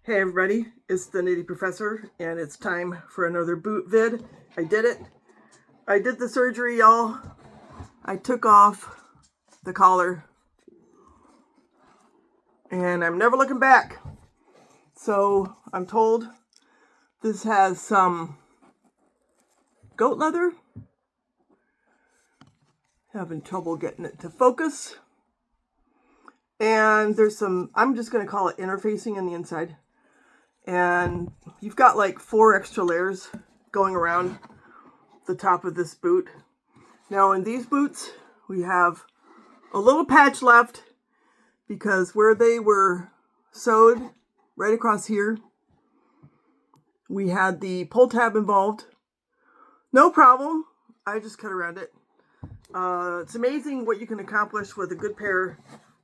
Hey everybody, it's the Nitty Professor, and it's time for another boot vid. I did it. I did the surgery, y'all. I took off the collar, and I'm never looking back. So I'm told this has some goat leather. Having trouble getting it to focus. And there's some, I'm just going to call it interfacing on the inside. And you've got like 4 extra layers going around the top of this boot. Now in these boots, we have a little patch left because where they were sewed right across here, we had the pull tab involved. No problem. I just cut around it. It's amazing what you can accomplish with a good pair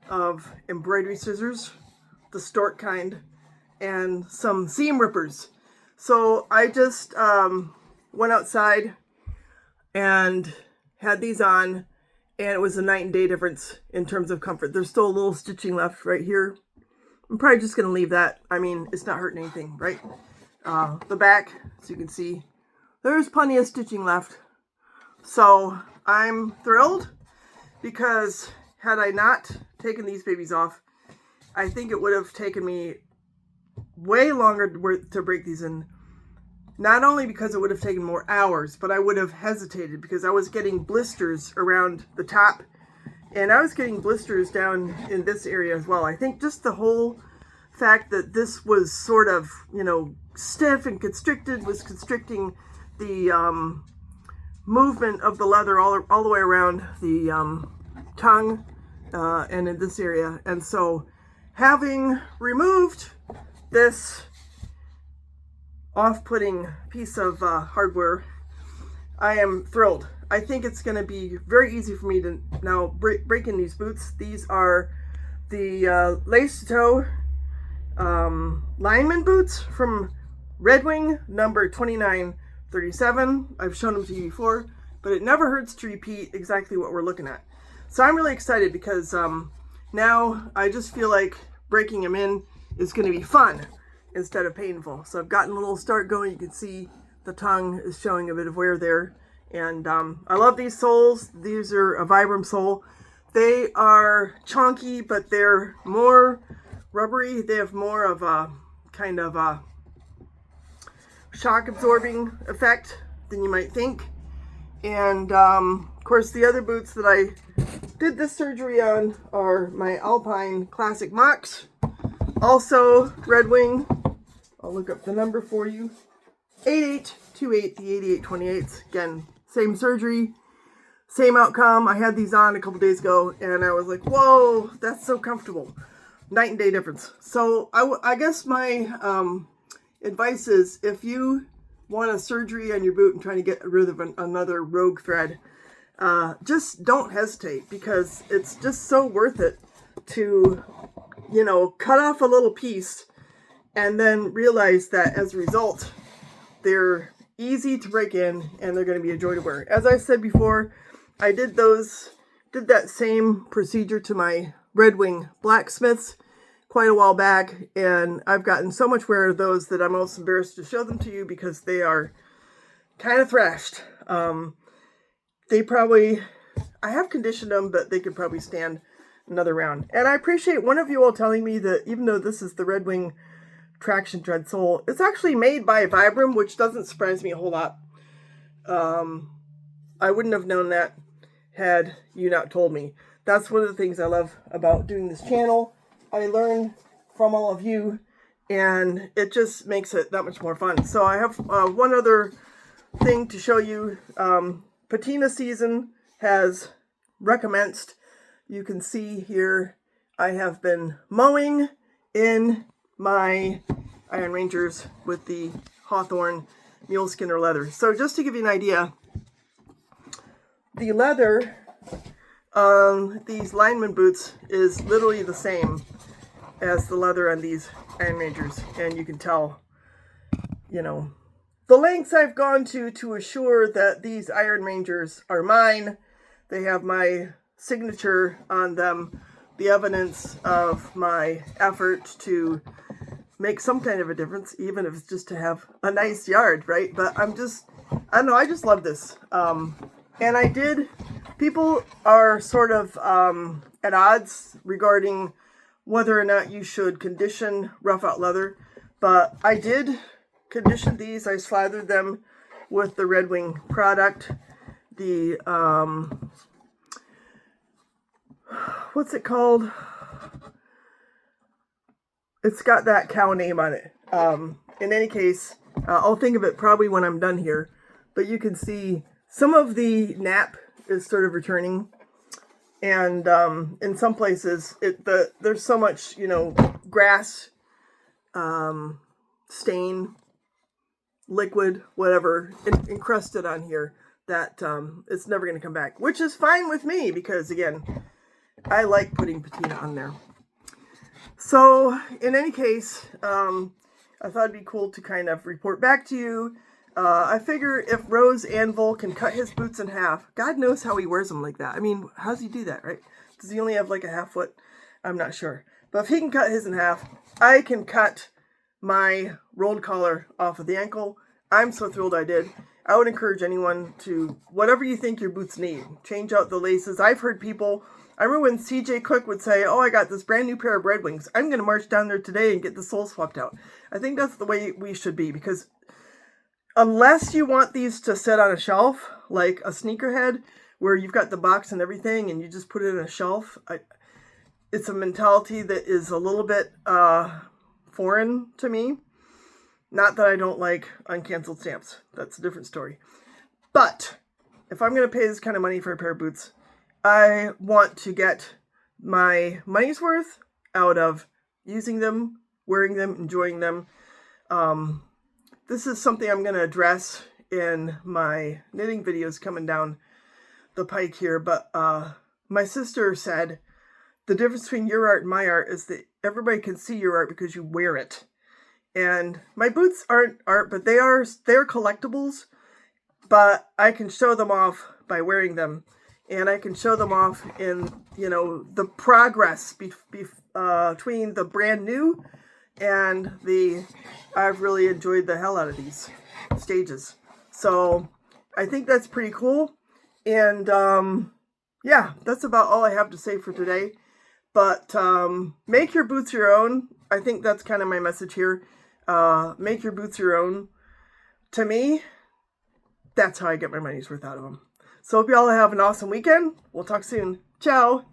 of embroidery scissors, the Stork kind, and some seam rippers. So I just went outside and had these on, and it was a night and day difference in terms of comfort. There's still a little stitching left right here. I'm probably just going to leave that. I mean, it's not hurting anything, right? The back, as you can see, there's plenty of stitching left. So I'm thrilled because had I not taken these babies off, I think it would have taken me way longer to break these in. Not only because it would have taken more hours, but I would have hesitated because I was getting blisters around the top, and I was getting blisters down in this area as well. I think just the whole fact that this was sort of, stiff and constricted was constricting the movement of the leather all the way around the tongue and in this area. And so having removed this off-putting piece of hardware, I am thrilled. I think it's going to be very easy for me to now break in these boots. These are the lace-to-toe lineman boots from Red Wing number 2937. I've shown them to you before, but it never hurts to repeat exactly what we're looking at. So I'm really excited because now I just feel like breaking them in is going to be fun instead of painful. So I've gotten a little start going. You can see the tongue is showing a bit of wear there. And I love these soles. These are a Vibram sole. They are chunky, but they're more rubbery. They have more of a kind of a shock absorbing effect than you might think. And of course the other boots that I did this surgery on are my Alpine Classic Mocks. Also Red Wing. I'll look up the number for you. 8828, the 8828. Again, same surgery, same outcome. I had these on a couple days ago, and I was like, whoa, that's so comfortable. Night and day difference. So I guess my advice is, if you want a surgery on your boot and trying to get rid of another rogue thread, just don't hesitate, because it's just so worth it to, cut off a little piece and then realize that as a result, they're easy to break in and they're going to be a joy to wear. As I said before, I did that same procedure to my Red Wing blacksmiths quite a while back, and I've gotten so much wear of those that I'm almost embarrassed to show them to you because they are kind of thrashed. I have conditioned them, but they could probably stand another round. And I appreciate one of you all telling me that even though this is the Red Wing traction tread sole, it's actually made by Vibram, which doesn't surprise me a whole lot. I wouldn't have known that had you not told me. That's one of the things I love about doing this channel. I learn from all of you, and it just makes it that much more fun. So I have one other thing to show you. Patina season has recommenced. You can see here I have been mowing in my Iron Rangers with the Hawthorne Muleskinner leather. So just to give you an idea, the leather on these lineman boots is literally the same as the leather on these Iron Rangers, and you can tell, the lengths I've gone to assure that these Iron Rangers are mine. They have my signature on them, the evidence of my effort to make some kind of a difference, even if it's just to have a nice yard, right? But I don't know, I just love this. And people are sort of at odds regarding whether or not you should condition rough out leather, but I did condition these. I slathered them with the Red Wing product. The, what's it called? It's got that cow name on it. In any case, I'll think of it probably when I'm done here, but you can see some of the nap is sort of returning. And in some places, there's so much, grass, stain, liquid, whatever, encrusted on here that it's never going to come back, which is fine with me because, again, I like putting patina on there. So, in any case, I thought it'd be cool to kind of report back to you. I figure if Rose Anvil can cut his boots in half, God knows how he wears them like that. I mean, how does he do that, right? Does he only have like a half foot? I'm not sure. But if he can cut his in half, I can cut my rolled collar off of the ankle. I'm so thrilled I did. I would encourage anyone to, whatever you think your boots need, change out the laces. I've heard people, I remember when CJ Cook would say, oh, I got this brand new pair of Red Wings. I'm going to march down there today and get the soles swapped out. I think that's the way we should be, because unless you want these to sit on a shelf, like a sneakerhead, where you've got the box and everything and you just put it in a shelf, it's a mentality that is a little bit foreign to me. Not that I don't like uncanceled stamps. That's a different story. But if I'm going to pay this kind of money for a pair of boots, I want to get my money's worth out of using them, wearing them, enjoying them. This is something I'm going to address in my knitting videos coming down the pike here. But my sister said the difference between your art and my art is that everybody can see your art because you wear it. And my boots aren't art, but they're collectibles. But I can show them off by wearing them. And I can show them off in, the progress between the brand new and I've really enjoyed the hell out of these stages. So I think that's pretty cool. And yeah, that's about all I have to say for today. But make your boots your own. I think that's kind of my message here. Make your boots your own. To me, that's how I get my money's worth out of them. So hope you all have an awesome weekend. We'll talk soon. Ciao.